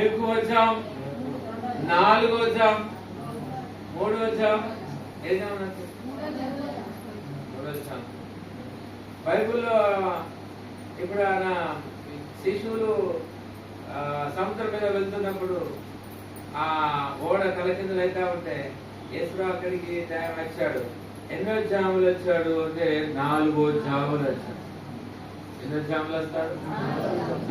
ఎక్కువ వచ్చాం, 4 వచ్చాం, 3 వచ్చాం, వచ్చాం. బైబుల్లో ఇప్పుడు ఆయన శిశువులు సముద్రం మీద వెళ్తున్నప్పుడు ఆ ఓడ తలకిందులు అవుతా ఉంటే యేసు అక్కడికి టైం వచ్చాడు. ఎన్నో జాములు వచ్చాడు అంటే 4వ జాములు వచ్చాడు. ఎన్నో జాములు వస్తాడు?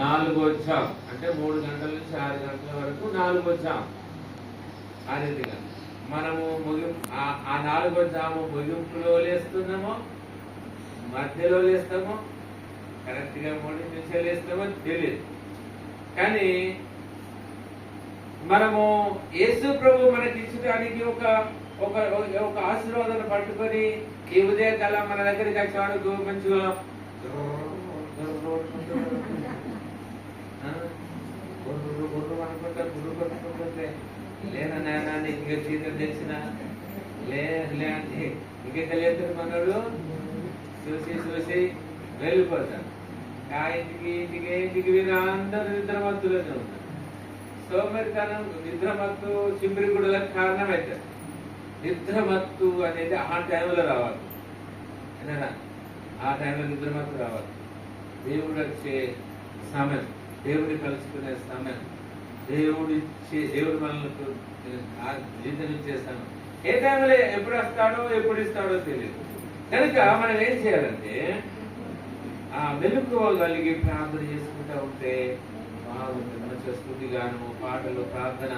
4వ జాము అంటే 3 గంటల నుంచి 6 గంటల వరకు 4వ జాము. ఆ రీతిగా మనము ఆ 4వ జాము ముగింపులో లేస్తున్నామో, మధ్యలో లేస్తామో, కరెక్ట్ గా 3 నిమిషాలు లేస్తామో తెలియదు. కానీ మనము యేసు ప్రభు మనకి ఇచ్చడానికి ఒక ఆశీర్వాదాన్ని పట్టుకొని ఈ ఉదయకాలం మన దగ్గరికి వచ్చేవాడు మంచిగా అనుకుంటే లేదా నాయన నీకు జీతం తెచ్చిన ఇంకెక్క లేదు మనోడు చూసి వెళ్ళిపోతాడు. ఇంటికి వీరు అందరూ నిద్రమత్తులోనే ఉంటారు. సోమరితనం నిద్రమత్తు చింపిరి గుడులకు కారణం అవుతుంది. నిద్రమత్తు అనేది ఆ టైంలో రావాలి, ఆ టైంలో నిద్రమత్తు రావాలి. దేవుడు వచ్చే సమయం, దేవుడిని కలుసుకునే సమయం, దేవుడు మనల్ని జీవితం సమయం. ఏ టైంలో ఎప్పుడు వస్తాడో ఎప్పుడు ఇస్తాడో తెలియదు. కనుక మనం ఏం చేయాలంటే ఆ మెలుకోగలిగి ప్రార్థన చేసుకుంటూ ఉంటే బాగుంటుంది. మంచిగా స్తుతిగాను పాటలు ప్రార్థన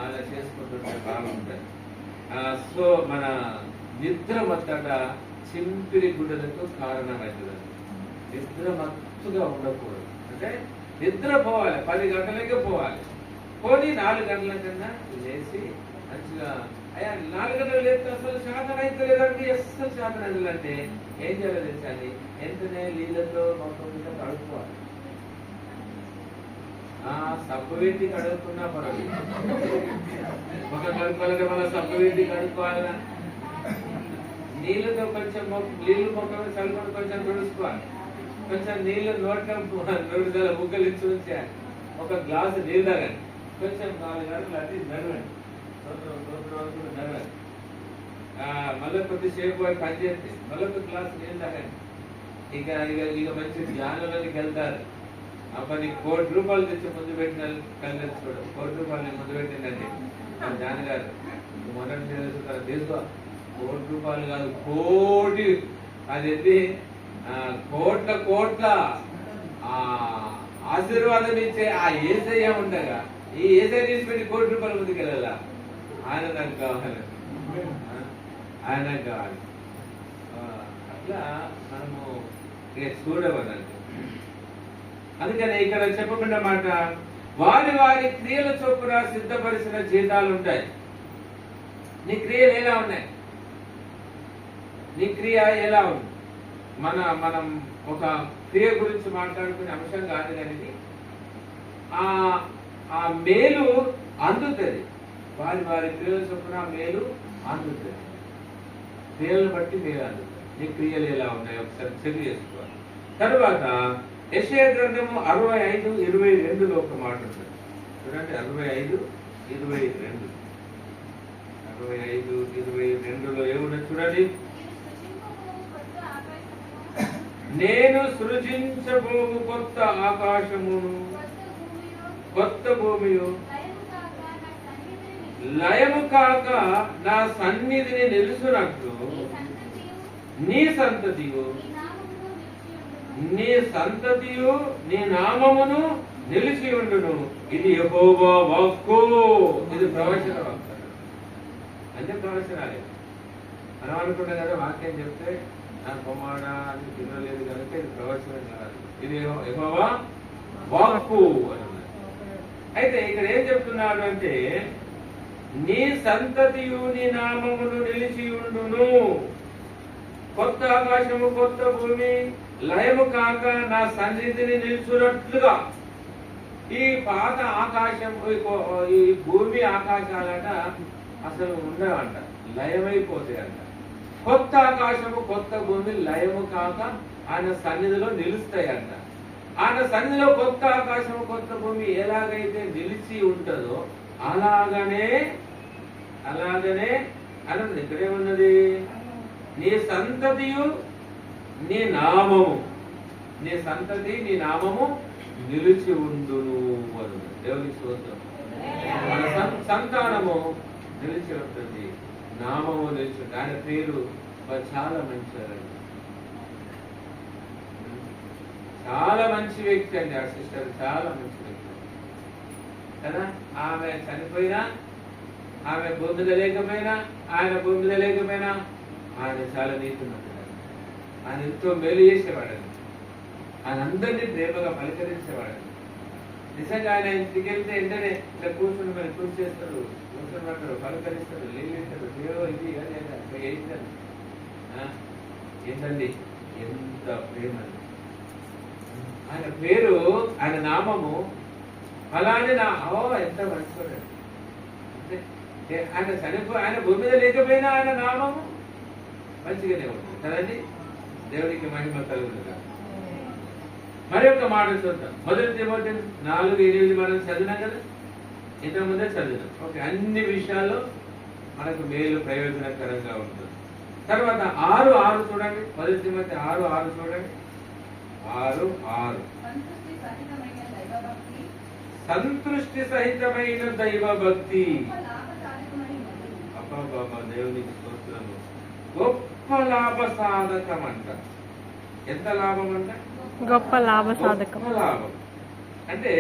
అలా చేసుకుంటుంటే బాగుంటుంది. సో మన నిద్ర మత్తట చింపిరి గుడ్డలకు కారణమవుతుంది. నిద్ర మత్తుగా ఉండకూడదు. అంటే నిద్ర పోవాలి, 10 గంటలకే పోవాలి. పోనీ 4 గంటల కన్నా లేచి మంచిగా 4 గంటలు లేస్తే అసలు శాతం అయితే లేదంటే అస్సలు శాతం అంటే ఏం చేయాలో తెలుసండి, వెంటనే నీళ్ళతో మొత్తం మీద కడుక్కోవాలి. సబ్బు వేసి కడుక్కున్నా పర్వాలేదు, ఒక కడుక్కోవాలంటే మన సబ్బు వేసి కడుక్కోవాలన్నా నీళ్ళతో కొంచెం నీళ్లు మొక్కలు చల్లుకొని కొంచెం తుడుచుకోవాలి. కొంచెం నీళ్లు నోట్ల ముక్కలు ఇచ్చి ఉంచాలి. ఒక గ్లాసు నీళ్ళు తాగండి, కొంచెం 4 గంటలు అట్టి నడవండి, నడవండి. మళ్ళీ కొద్దిసేపు వాడు పనిచేస్తే మళ్ళీ ఒక గ్లాసు నీళ్ళు తాగండి. ఇక మంచి ధ్యానంలోకి వెళ్తారు. అప్పుడు నీకు 1 కోటి రూపాయలు తెచ్చి ముందు పెట్టిన కలిగించుకోవడం, 1 కోటి రూపాయలు ముందు పెట్టిందండి నాన్నగారు. మొదటి తీసుకో, 1 కోటి రూపాయలు కాదు, కోటి, అది కోట్ల ఆశీర్వాదం ఇచ్చే ఆ ఏసయ్య ఉండగా ఈ ఏసఐ తీసుకుని 1 కోటి రూపాయలు ముందుకు వెళ్ళాలా? ఆయన నాకు కావాలి, ఆయన కావాలి. అట్లా మనము చూడవద్దు. అందుకని ఇక్కడ చెప్పకుండా మాట, వారి క్రియల చొప్పున సిద్ధపరిచిన జీతాలు ఉంటాయి. నీ క్రియలు ఎలా ఉన్నాయి? నీ క్రియ ఎలా ఉంది? మనం ఒక క్రియ గురించి మాట్లాడుకునే అంశం కాదు, కానీ ఆ మేలు అందుతుంది. వారి క్రియల చొప్పున మేలు అందుతుంది. క్రియలను బట్టి మేలు అందుతుంది. నీ క్రియలు ఎలా ఉన్నాయి ఒకసారి చెక్ చేసుకోవాలి. తరువాత యెషయా గ్రంథము 65:22 ఒక మాట ఉంటుంది చూడండి. 65:22 ఏమున్నా చూడండి. నేను సృజించబోవు కొత్త ఆకాశమును కొత్త భూమియు లయము కాక నా సన్నిధిని నిలుసునట్లు నీ సంతతియు నీ నామమును నిలిచి ఉండును. ఇది యెహోవా వాక్కు. ఇది ప్రవచన వాక్కు అంటే ప్రవచనాలే. మనం అనుకుంటాం కదా వాక్యం చెప్తే నాకు పొమ్మాడా అని తినలేదు కనుక ఇది ప్రవచనం కాదు, ఇది యెహోవా వాక్కు అని. అయితే ఇక్కడ ఏం చెప్తున్నాడు అంటే, నీ సంతతియు నీ నామమును నిలిచి ఉండును. కొత్త ఆకాశము కొత్త భూమి లయము కాక నా సన్నిధిని నిల్చున్నట్లుగా. ఈ పాత ఆకాశం, ఈ భూమి ఆకాశాలట అసలు ఉండవంట, లయమైపోతాయంట. కొత్త ఆకాశము కొత్త భూమి లయము కాక ఆయన సన్నిధిలో నిలుస్తాయంట. ఆయన సన్నిధిలో కొత్త ఆకాశం కొత్త భూమి ఎలాగైతే నిలిచి ఉంటుందో అలాగనే అన్నది ఇక్కడేమున్నది, నీ సంతతియు నీ నామము, నీ సంతతి నీ నామము నిలిచి ఉండును అను. దేవునికి స్తోత్రం. మన సంతానము నిలిచి ఉంటుంది, నామము నిలిచి ఉంటుంది. ఆయన పేరు చాలా మంచివారండి, చాలా మంచి వ్యక్తి అండి. ఆ సిస్టర్ చాలా మంచి వ్యక్తి కదా. ఆమె చనిపోయినా, ఆమె భూమి మీద లేకపోయినా, ఆయన భూమి మీద లేకపోయినా ఆయన చాలా నీతిమంతుడు. ఆయన ఎంతో మేలు చేసేవాడని, ఆయన అందరినీ ప్రేమగా పలకరించేవాడని. నిజంగా ఆయన ఇంటికి వెళ్తే వెంటనే ఇలా కూర్చుని మరి కృషి చేస్తారు, కూర్చోమంటారు, పలకరిస్తారు, లేస్తారు, ఏదో ఇది ఏంటండి ఏంటండి ఎంత ప్రేమ. ఆయన పేరు, ఆయన నామము అలానే ఎంత మంచివాడు. ఆయన ఆయన భూమి మీద లేకపోయినా ఆయన నామము మంచిగానే ఉంటుంది కదండి. దేవుడికి మహిమ కలుగుతుంది. మరి ఒక మాట చూద్దాం. మొదటి తిమోతి 4:8 మనం చదివినాం కదా, ఇంతకు ముందే చదివినాం. ఓకే, అన్ని విషయాల్లో మనకు మేలు ప్రయోజనకరంగా ఉంటుంది. తర్వాత 6:6 చూడండి. మొదటి తిమోతి 6:6 చూడండి. 6:6 సంతృష్టి సహితమైన దైవ భక్తి. అబ్బా, దేవునికి స్తోత్రము. గొప్ప లాభ సాధకం అంట. ఎంత లాభం అంట? గొప్ప లాభ సాధకం. లాభం అంటే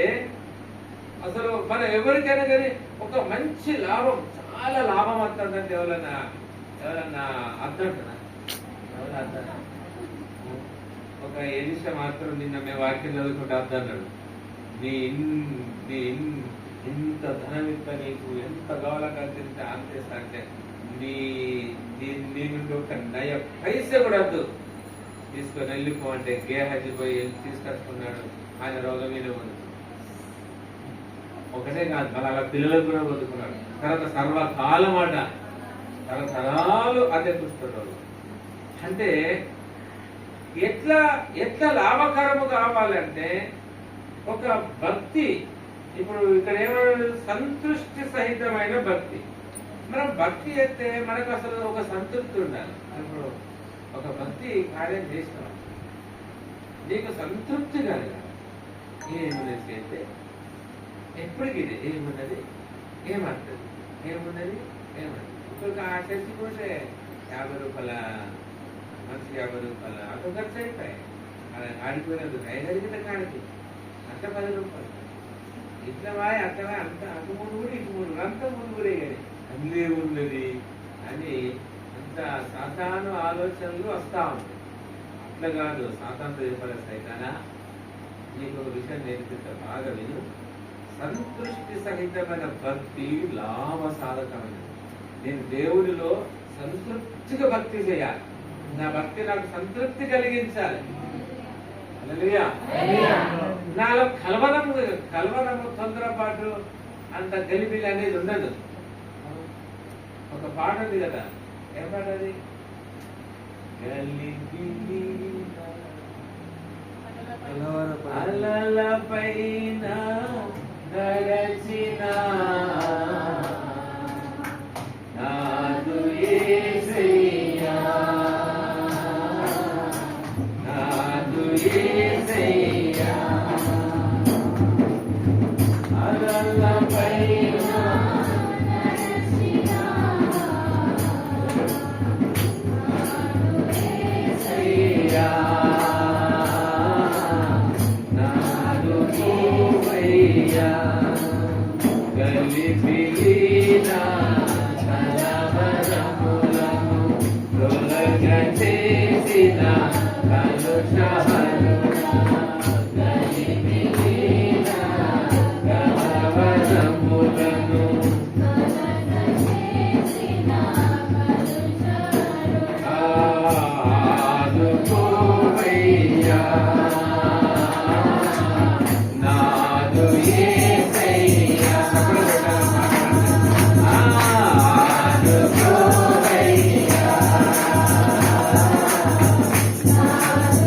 అసలు మనం ఎవరికైనా కానీ ఒక మంచి లాభం, చాలా లాభం వస్తుందంటే ఎవరన్నా అర్థం కదా. ఒక ఎలిషా మాత్రం నిన్న మేము వాక్యం చదువుకుంటే అర్థం అన్నాడు, నీ ఇంత ధనం ఇంత నీకు ఎంత కావాలంటే అంతే అంటే నీ నుండి ఒక నయ పైస కూడా వద్దు, తీసుకొని వెళ్ళిపో అంటే గేహజీ పోయి తీసుకొచ్చుకున్నాడు. ఆయన రోగం మీద ఉంది. ఒకటే కాదు, మళ్ళీ అలా పిల్లలకు కూడా వదుకున్నాడు. తర్వాత సర్వకాలం అట, తరతరాలు అదే చూస్తున్నాడు. అంటే ఎట్లా లాభకరము కావాలంటే ఒక భక్తి. ఇప్పుడు ఇక్కడ ఏమన్నా సంతృష్టి సహితమైన భక్తి. మనం భక్తి చేస్తే మనకు అసలు ఒక సంతృప్తి ఉండాలి. ఇప్పుడు ఒక భక్తి కార్యం చేస్తాం, నీకు సంతృప్తి కలగాలి. ఏమున్నది చేస్తే ఎప్పటికి ఇది ఏమున్నది, ఏమంటది, ఏమున్నది. ఇంకొక చచ్చిపోతే 50 రూపాయల మనిషి 50 రూపాయల ఆటో ఖర్చు అయిపోయాయి. ఆడిపోయినందుకు ఐదరిగితే కాడికి అంత 10 రూపాయలు. ఇట్లా వాయి అట్లా అంత అటు మూడు కూడా ఇటు మూడు అంత ముందు కూడా కానీ అన్నీ ఉన్నది అని అంత సాతాను ఆలోచనలు వస్తా ఉంటాయి. అట్లా కాదు, సాతానుతో చెప్పాలి, సైతానా నీకు ఒక విషయం నేర్పిస్తా, బాగా విను. సంతృష్టి సహితమైన భక్తి లాభ సాధకమైనది. నేను దేవుడిలో సంతృప్తిగా భక్తి చేయాలి. నా భక్తి నాకు సంతృప్తి కలిగించాలి. నాలో కలవరము తొందరపాటు అంత గలిబిలి అనేది ఉండదు. ఒక పాట ఉంది కదా, ఏ పాట అది? అలల పైన నడచిన నాదు యేసయ్యా, నాదు యేసయ్యా. అలల పైన నడచిన నాదు యేసయ్యా, నాదు యేసయ్యా. గలిబిలినా కలవరములను తొలగచేసిన కలుషాలునా, గలిబిలినా కలవరములను తొలగచేసిన కలుషాలునా, ఆదుకోవయ్యా నాదు యేసయ్యా. ఆదుకోవయ్యా నాదు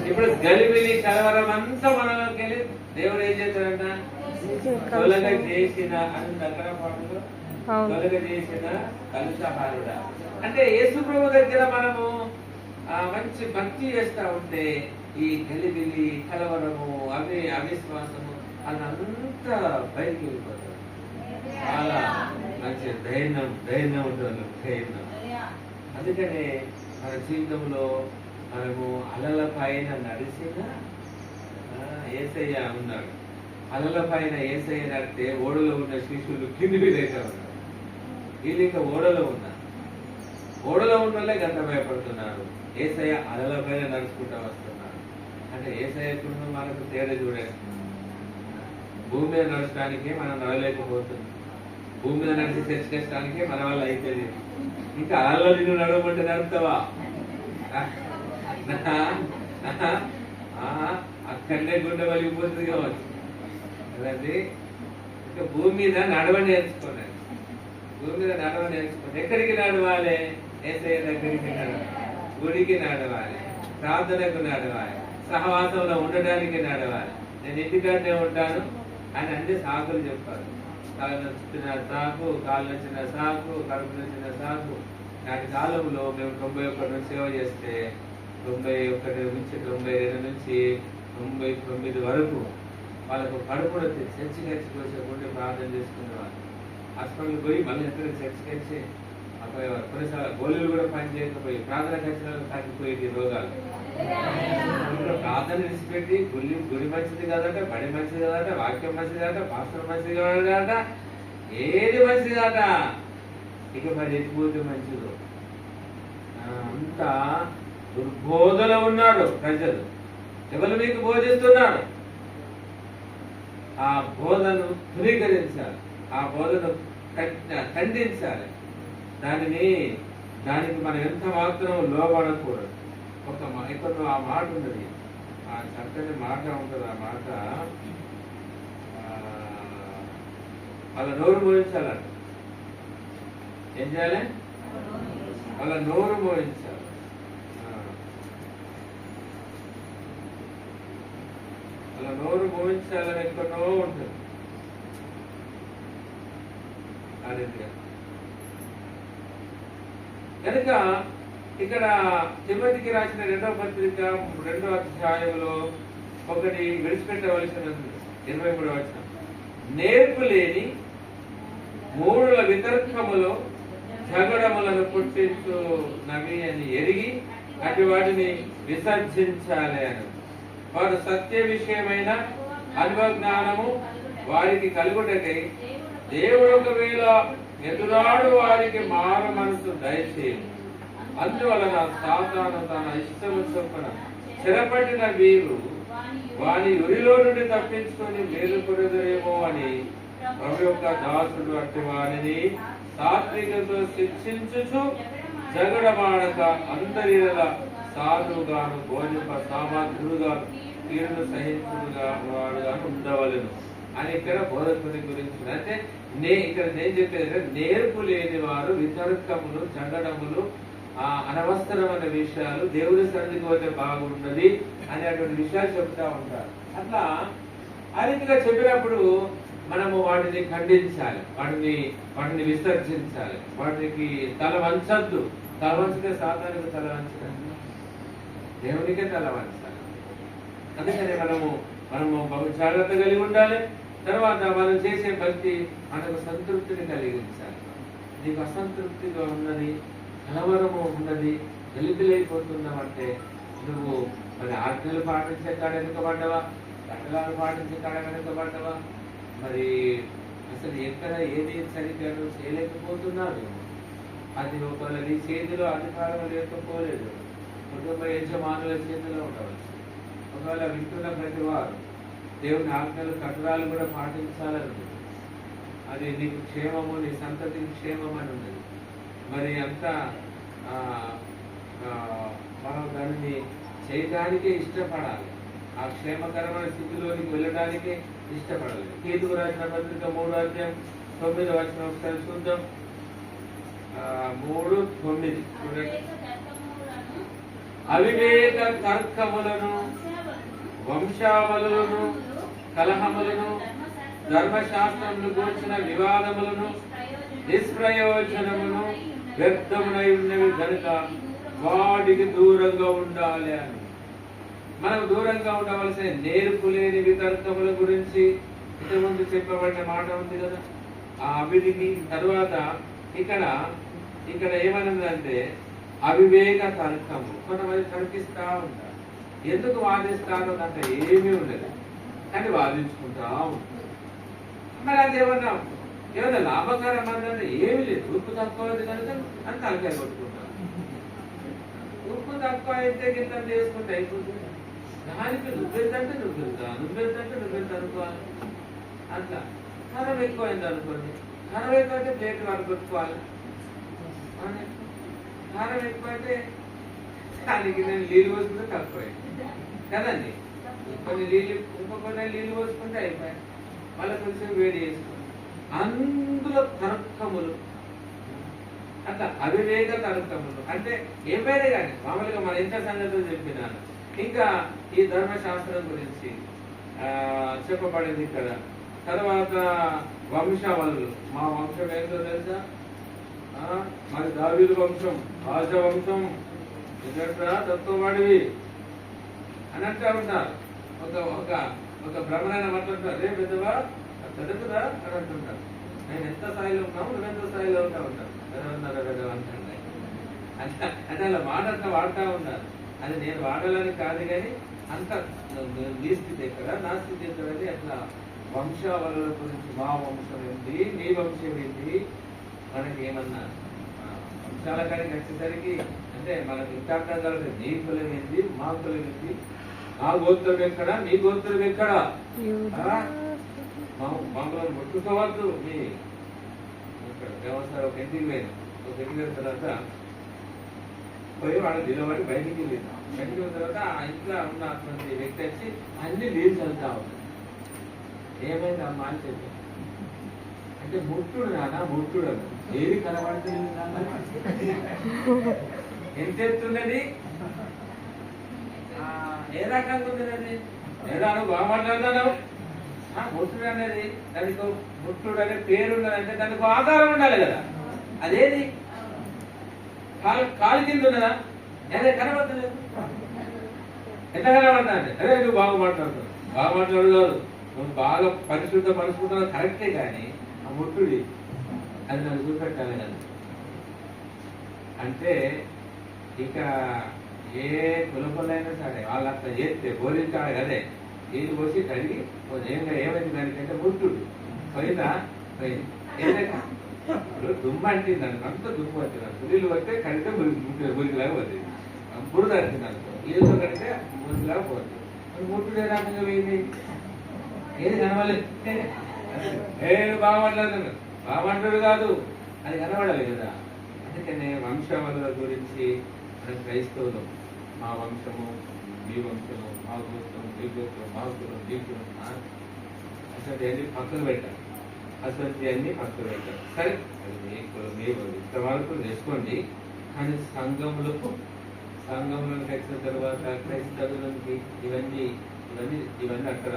ఇప్పుడు గలిబిలి కలవరం అంతా మనలోకి వెళ్ళి దేవుడు ఏం చేస్తాడంట? తొలగ చేసిన అని దగ్గర పాటలో తొలగ చేసిన కలుషహారుడా. అంటే యేసు ప్రభు దగ్గర మనము మంచి భక్తి చేస్తా ఉంటే ఈ గలిబిలి కలవరము అవిశ్వాసము అదంతా బయటికి వెళ్ళిపోతుంది. చాలా మంచి ధైర్యం ఉంటుంది. ధైర్యం. అందుకనే మన జీవితంలో మనము అలల పైన నడిచిన యేసయ్య ఉన్నాడు. అలల పైన యేసయ్య నడితే ఓడలో ఉన్న శిష్యులు కింది లేక ఉన్నారు. వీళ్ళు ఇంకా ఓడలో ఉన్నారు. ఓడలో ఉన్న గంట భయపడుతున్నారు. యేసయ్య అలల పైన నడుచుకుంటూ వస్తున్నారు. అంటే యేసయ్యకును మనకు తేడా చూడండి. భూమి మీద నడచడానికి మనం నడలేకపోతున్నాం. భూమి మీద నడిచి చర్చించడానికి మన వల్ల అయిపోయింది. ఇంకా అలల్లో నిన్ను నడవమంటే నడుపుతావా? అక్కడనే గుండె వలిగిపోతుంది కావచ్చు కదండి. ఇంకా భూమి మీద నడవ నేర్చుకోండి. భూమి మీద నడవ నేర్చుకోండి. ఎక్కడికి నడవాలి? యేసయ్య దగ్గరికి నడవాలి, గుడికి నడవాలి, ప్రార్థనకు నడవాలి, సహవాసంలో ఉండడానికి నడవాలి. నేను ఇంటికాడనే ఉంటాను అని అన్ని సాకులు చెప్పారు. తల నచ్చిన సాకు, కాళ్ళు నచ్చిన సాకు, కడుపు నచ్చిన సాకు. నాటి కాలంలో మేము 91 నుంచి సేవ చేస్తే 91 నుంచి 92 నుంచి 99 వరకు వాళ్ళకు కడుపు చర్చి వచ్చే ఉండి ప్రార్థన చేసుకునేవాళ్ళు. హాస్పిటల్కి పోయి మళ్ళీ ఎక్కడ చర్చి అపోయేవారు. కొన్నిసార్లు గోళీలు కూడా పని చేయకపోయి ప్రార్థన ఖర్చులకు తగ్గిపోయేది రోగాలు. ప్రార్థన విడిచిపెట్టి గుడి మంచిది కాదట, బడి మంచిది కాదట, వాక్యం మంచిది కాదట, పాస్టర్ మంచిది కాదట, ఏది మంచిది కాదట. ఇక మరి ఎత్తిపోతే మంచిదో. అంతా దుర్బోధలో ఉన్నారు ప్రజలు. ఎవరు మీకు బోధిస్తున్నారు? ఆ బోధను ధృవీకరించాలి, ఆ బోధను ఖండించాలి. దానికి మనం ఎంత మాత్రం లోబడకూడదు. ఇక్కడ ఆ మాట ఉన్నది, ఆ చక్కని మాట ఉంటుంది. ఆ మాట వాళ్ళ నోరు మోయించాలంట. ఏం చేయాలి? వాళ్ళ నోరు మోయించాలి. వాళ్ళ నోరు మోయించాలని ఎక్కడో ఉంటుంది. అది కనుక ఇక్కడ తిమోతికి రాసిన 2వ పత్రిక 2వ అధ్యాయంలో ఒకటి విడిచిపెట్టవలసిన 23వ వచనం. నేర్పు లేని మూడుల వితర్కములో జగడములను పుట్టించునవి అని ఎరిగి అటు వాటిని విసర్జించాలి అని. వారు సత్య విషయమైన అనుభవజ్ఞానము వారికి కలుగుటకై దేవుడు ఒకవేళ ఎదురాడు వారికి మార మనసు దయచేయు. అందువలన సాతాను తన ఇష్టము చొప్పున చెరపట్టిన వీరు వాని ఉరిలో నుండి తప్పించుకొని మేలుకొనెదరేమో అని ప్రభు యొక్క దాసుడు అట్టి వారిని సాత్వికతో శిక్షించుచు జగడమాడక అందరిలా సాధువుగాను భోజన సామర్థుడుగా తీరును సహించుడుగా వాడుగా ఉండవలను అని ఇక్కడ బోధకుని గురించి. అంటే ఇక్కడ నేను చెప్పేది నేర్పు లేని వారు వితర్కములు, చండడములు, అనవసరమైన విషయాలు దేవుడి సన్నిధికి పోతే బాగున్నది అనేటువంటి విషయాలు చెప్తా ఉంటారు. అట్లా ఆ రీతిగా చెప్పినప్పుడు మనము వాటిని ఖండించాలి, వాటిని విసర్జించాలి, వాటికి తల వంచద్దు. తల వంచితే సాతానికి తల వంచాలి, దేవునికే తల వంచాలి. అందుకని మనము బహు జాగ్రత్త కలిగి ఉండాలి. తర్వాత మనం చేసే భక్తి మనకు సంతృప్తిని కలిగించాలి. నీకు అసంతృప్తిగా ఉన్నది, కలవరము ఉన్నది, గలిబిలైపోతున్నావంటే నువ్వు మరి ఆజ్ఞలు పాటించే కాడ వెనుకబడ్డవా, కట్టడాలు పాటించే కాడ వెనుకబడ్డవా, మరి అసలు ఎక్కడ ఏది సరిగ్గా నువ్వు చేయలేకపోతున్నావు. అది ఒకవేళ నీ చేతిలో అధికారం లేకపోలేదు, కుటుంబ యజమానుల చేతిలో ఉండవచ్చు. ఒకవేళ వింటున్న ప్రతి వారు దేవుని ఆజ్ఞలు కట్టడాలు కూడా పాటించాలని, అది నీకు క్షేమము, నీ సంతతికి క్షేమం అని ఉన్నది. మరి అంతా మనం దానిని చేయడానికే ఇష్టపడాలి. ఆ క్షేమకరమైన స్థితిలోనికి వెళ్ళడానికే ఇష్టపడాలి. కేతుకు రాసిన పత్రిక 3వ అధ్యాయం 9వ వచనం ఒకసారి చూద్దాం. 3:9 చూడండి. అవివేక తర్కములను, వంశావళులను, కలహములను, ధర్మశాస్త్రములు గూర్చిన వివాదములను, నిష్ప్రయోజనమును, వ్యర్థమునై ఉన్నవి కనుక వాటికి దూరంగా ఉండాలి అని. మనం దూరంగా ఉండవలసిన నేర్పు లేని వితర్కముల గురించి ఇంతకుముందు చెప్పబడిన మాట ఉంది కదా. ఆ అవిటికి తర్వాత ఇక్కడ ఏమన్నదంటే అవివేక తర్కము. కొంతమంది తర్కిస్తా ఉంటారు. ఎందుకు వాదిస్తారో అంటే ఏమీ ఉండదు, కానీ వాదించుకుంటా ఉంటారు. మరి అది ఏమన్నా లాభకరం అంటే ఏమి లేదు. ఉప్పు తక్కువ కనుక అని తలకాయ కొట్టుకుంటారు. ఉప్పు తక్కువ అయితే కింద చేసుకుంటే అయిపోతుంది. దానికి నువ్వెంతంటే నువ్వెంత అనుకోవాలి. అట్లా కరం ఎక్కువైంది అనుకోండి, కరం ఎక్కువైతే ప్లేట్ వాడు కొట్టుకోవాలి. కారం ఎక్కువైతే దానికి నేను నీళ్ళు పోసుకుంటే తక్కువైంది కదండి. కొన్ని నీళ్ళు పోసుకుంటే అయిపోయాయి. మళ్ళీ కొంచెం వేడి చేసుకోండి. అందులో తర్కములు, అట్లా అవివేక తర్కములు అంటే ఏమైనా కానీ మామూలుగా మన ఎంత సంగతులు చెప్పినాను. ఇంకా ఈ ధర్మశాస్త్రం గురించి చెప్పబడింది ఇక్కడ. తర్వాత వంశావళులు. మా వంశం ఏంటో తెలుసా? మరి దావీదు వంశం, రాజవంశం, తత్వవాడివి అని అంటూ ఉంటారు. ఒక భ్రమణైన మాట్లాడుతారు. రే పెద్దవా చదువుతుందా అని అంటుంటారు. నేను ఎంత స్థాయిలో ఉన్నావు, నువ్వెంత స్థాయిలో ఉంటా ఉంటారు. అంటే అలా మాట అంతా వాడుతూ ఉంటారు. అది నేను వాడాలని కాదు, కానీ అంత నీ స్థితి ఎక్కడ, నా స్థితి ఎక్కడ అని అట్లా వంశావళుల గురించి మా వంశం ఏంటి, నీ వంశం ఏంటి, మనకి ఏమన్నా వంశాల కాడికి వచ్చేసరికి అంటే మనకి ఇంకా అర్థం కాలేదు. నీ కులం ఏంటి, మా కులం ఏంటి, నా గోత్రం ఎక్కడ, నీ గోత్రం ఎక్కడ, మమ్మల్ని ముట్టుకోవద్దు. మీ వ్యవసాయం ఒక ఇంటికి పోయిన తర్వాత పోయి వాడు నిలబడి బయటికి వెళ్ళింది. బయటికి వెళ్ళిన తర్వాత ఆ ఇంట్లో ఉన్నటువంటి వ్యక్తి వచ్చి అన్ని నీళ్ళు చల్లుతా ఉంది. ఏమైంది అమ్మా అని చెప్పాను. అంటే ముట్టుడు నాన్న, ముట్టుడు అని ఏది కనబడుతుంది ఎంత ఎత్తున్నది, ఏ రకంగా ఉన్నదండి, ఏదా నువ్వు బాగా మాట్లాడుతున్నావు. ముట్టుడు అనేది దానికి ముట్టుడు అనే పేరు ఉన్నదంటే దానికి ఆధారం ఉండాలి కదా. అదేది కాలు కింద ఉన్నదా, అదే కనబడతలేదు. ఎట్లా కనబడతా అంటే అదే నువ్వు బాగా మాట్లాడుతున్నావు. బాగా మాట్లాడు కాదు, నువ్వు బాగా పరిశుద్ధం కరెక్టే, కానీ ఆ ముట్టుడి అది నన్ను చూపెట్టాలి కదా. అంటే ఇక ఏ కులపలైనా సరే వాళ్ళు అట్లా చేస్తే బోధించాలి కదే. నీళ్ళు పోసి కడిగి ఏమైంది దానికంటే ముట్టుడు పోయిందా, పోయింది. ఇప్పుడు దుమ్ము అంటింది అనుకో, అంత దుమ్ము వచ్చింది. నీళ్ళు వస్తే కడితే మురికిలాగా పోతుంది. బురద అంటింది అనుకో, నీళ్ళతో కడితే మురికిలాగా పోతుంది. ముట్టుడు ఏ రకంగా పోయింది, ఏది కనబడలేదు. బాగా మాట్లాడుతున్నాడు, బాగా మాట్లాడు కాదు, అది కనబడాలి కదా. అందుకనే వంశావళుల గురించి మన క్రైస్తవులు మా వంశము, మీ వంశము, మా గోత్రం, మీ గోత్రం, మా కులం, మీ కులం, అసలు అన్ని పక్కన పెట్టాలి. అసలు అన్ని పక్కన పెట్టాలి. సరే అది మీ కులం, మీ ఇంతవరకు చేసుకోండి. కానీ సంఘంలోకి వచ్చిన తర్వాత క్రైస్తవులకి ఇవన్నీ అక్కడ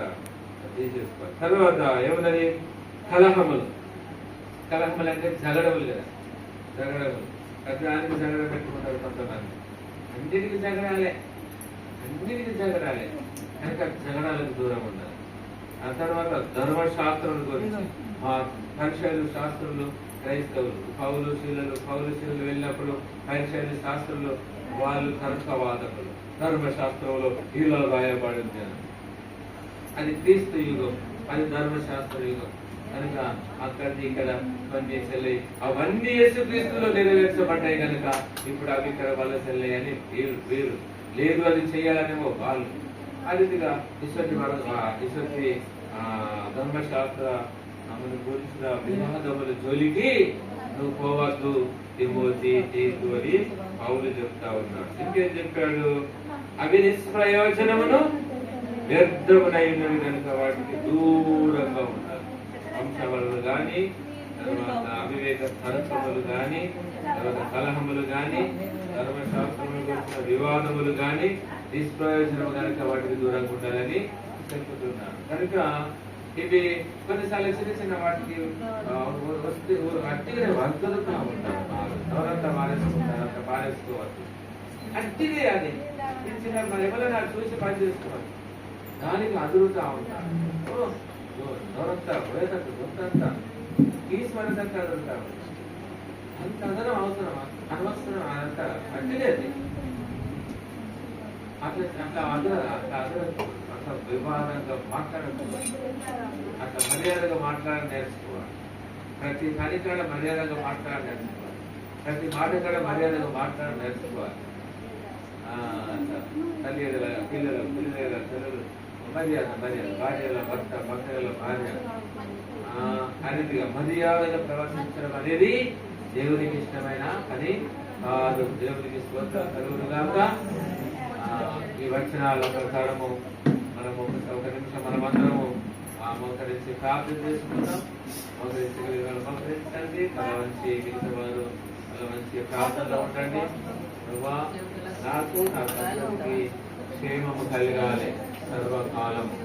తీసేసుకోవాలి. తర్వాత ఏమన్నది కలహములు అంటే జగడములు కదా. జగడములు ప్రతిదానికి జగడ పెట్టుకుంటారు కొంతమంది. అన్నిటికీ జగడాలే కనుక జగడాలకు దూరం ఉండాలి. ఆ తర్వాత ధర్మశాస్త్రం గురించి మా పరిచయాలు శాస్త్రులు క్రైస్తవులు పౌలు శీలలు వెళ్ళినప్పుడు పరిచయాలు శాస్త్రులు వాళ్ళు తర్కవాదకులు. ధర్మశాస్త్రంలో ఇలా రాయబడింది అని, అది క్రీస్తు యుగం, అది ధర్మశాస్త్ర యుగం కనుక అక్కడి ఇక్కడ పనిచేసే అవన్నీ యేసుక్రీస్తులో నెరవేర్చబడ్డాయి కనుక ఇప్పుడు అవి ఇక్కడ వల్ల చెల్లాయి అని వీరు లేదు, అది చేయాలనేమో వాళ్ళు. అదిగా ఇసొంటి ధర్మశాస్త్ర గురించిన వివాదముల జోలికి నువ్వు పోవద్దు తిమోతి తీసు అని పౌలు చెప్తా ఉన్నాడు. ఇంకేం చెప్పాడు? అవి నిష్ప్రయోజనమును వ్యర్థమునైనవి కనుక వాటికి దూరంగా ఉండాలి. వంశవలు గాని, తర్వాత అవివేక తర్కములు గాని, తర్వాత కలహములు గాని, ధర్మశాస్త్రముల గురించిన వివాదములు గాని నిష్ప్రయోజనము కనుక వాటికి దూరంగా ఉండాలని చెప్పుతున్నాను. కనుక ఇవి కొన్నిసార్లు చిన్న చిన్న వాటికి వస్తే అట్టిగా వర్గలుగా ఉంటారు. ఎవరంతా మారేసుకుంటారు, అంత మారేసుకోవచ్చు. అట్టిదే అది చిన్న మరి ఎవరైనా చూసి పని చేసుకోవాలి, దానికి అదురుతా ఉంటారు. ఎవరంతా పోయేటట్టు గుర్తంతా తీసుకునేటట్టు అదురుతారు. అంత అదనం అవసరమా? అనవసరం. అదంతా అట్టిదే అది. అట్లా వివాదంగా మాట్లాడకూడదు. అట్లా మర్యాదగా మాట్లాడడం నేర్చుకోవాలి. ప్రతి పని కాడ మర్యాదగా మాట్లాడడం నేర్చుకోవాలి. ప్రతి మాట కాడ మర్యాదగా మాట్లాడడం నేర్చుకోవాలి. తల్లిల పిల్లలు, పిల్లలు మర్యాద, భార్యల భర్త, భర్తల భార్య అన్నిటిగా మర్యాదగా ప్రవర్తించడం అనేది దేవునికి ఇష్టమైన పని కాదు. దేవునికి స్తోత్రం కలుగునుగాక. ఈ వచనాల ప్రకారము మనము ఒక నిమిషం మనమందరము మోకరించి ప్రార్థన చేసుకుందాం. మోకరించండి. తల వంచి మిగతా వారు తల వంచి ప్రార్థనలో ఉండండి. ప్రభువా, నాకు నా కుటుంబానికి క్షేమము కలగాలి సర్వకాలము.